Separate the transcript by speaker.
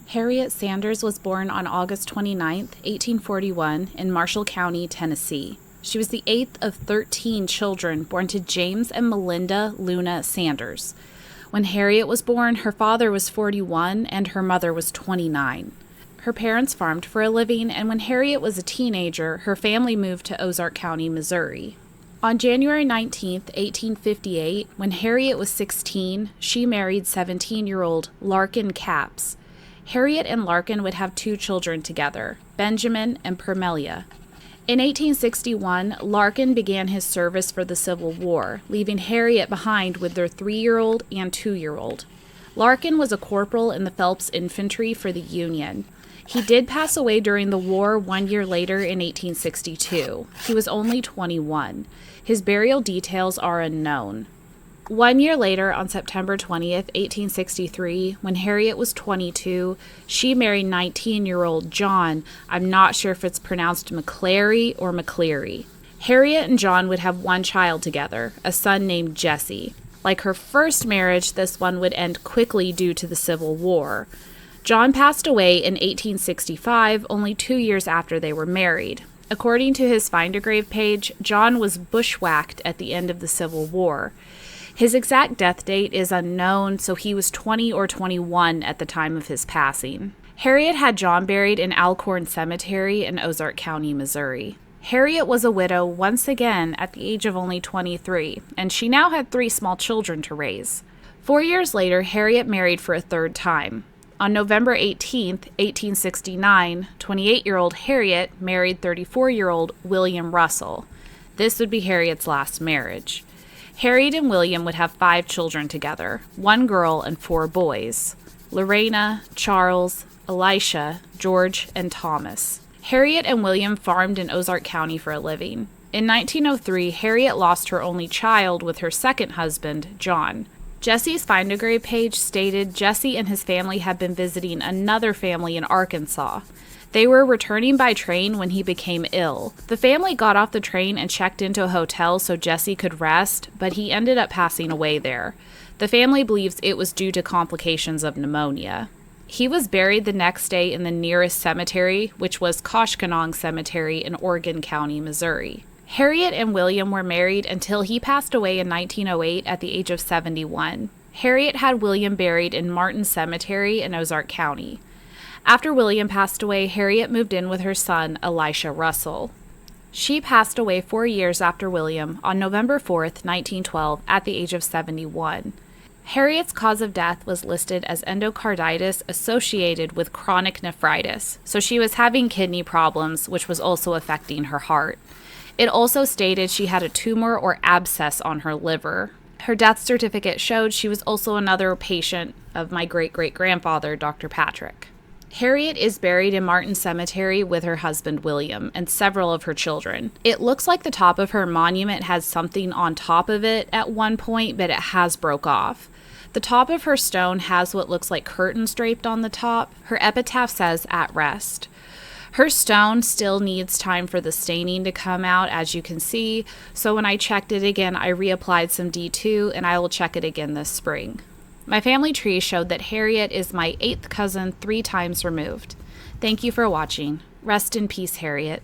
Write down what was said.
Speaker 1: Harriet Sanders was born on August 29, 1841, in Marshall County, Tennessee. She was the 8th of 13 children born to James and Melinda Luna Sanders. When Harriet was born, her father was 41 and her mother was 29. Her parents farmed for a living, and when Harriet was a teenager, her family moved to Ozark County, Missouri. On January 19, 1858, when Harriet was 16, she married 17-year-old Larkin Capps. Harriet and Larkin would have 2 children together, Benjamin and Permelia. In 1861, Larkin began his service for the Civil War, leaving Harriet behind with their 3-year-old and 2-year-old. Larkin was a corporal in the Phelps Infantry for the Union. He did pass away during the war 1 year later in 1862. He was only 21. His burial details are unknown. 1 year later, on September 20th, 1863, when Harriet was 22, she married 19-year-old John. I'm not sure if it's pronounced McCleary or McCleary. Harriet and John would have 1 child together, a son named Jesse. Like her first marriage, this one would end quickly due to the Civil War. John passed away in 1865, only 2 years after they were married. According to his Find a Grave page, John was bushwhacked at the end of the Civil War. His exact death date is unknown, so he was 20 or 21 at the time of his passing. Harriet had John buried in Alcorn Cemetery in Ozark County, Missouri. Harriet was a widow once again at the age of only 23, and she now had 3 small children to raise. 4 years later, Harriet married for a 3rd time. On November 18, 1869, 28-year-old Harriet married 34-year-old William Russell. This would be Harriet's last marriage. Harriet and William would have 5 children together, 1 girl and 4 boys: Lorena, Charles, Elisha, George, and Thomas. Harriet and William farmed in Ozark County for a living. In 1903, Harriet lost her only child with her second husband, John. Jesse's Find a Grave page stated Jesse and his family had been visiting another family in Arkansas. They were returning by train when he became ill. The family got off the train and checked into a hotel so Jesse could rest, but he ended up passing away there. The family believes it was due to complications of pneumonia. He was buried the next day in the nearest cemetery, which was Koshkonong Cemetery in Oregon County, Missouri. Harriet and William were married until he passed away in 1908 at the age of 71. Harriet had William buried in Martin Cemetery in Ozark County. After William passed away, Harriet moved in with her son, Elisha Russell. She passed away 4 years after William on November 4th, 1912, at the age of 71. Harriet's cause of death was listed as endocarditis associated with chronic nephritis, so she was having kidney problems, which was also affecting her heart. It also stated she had a tumor or abscess on her liver. Her death certificate showed she was also another patient of my great-great-grandfather, Dr. Patrick. Harriet is buried in Martin Cemetery with her husband William and several of her children. It looks like the top of her monument has something on top of it at one point, but it has broke off. The top of her stone has what looks like curtains draped on the top. Her epitaph says, "At rest." Her stone still needs time for the staining to come out, as you can see, so when I checked it again, I reapplied some D2, and I will check it again this spring. My family tree showed that Harriet is my 8th cousin 3 times removed. Thank you for watching. Rest in peace, Harriet.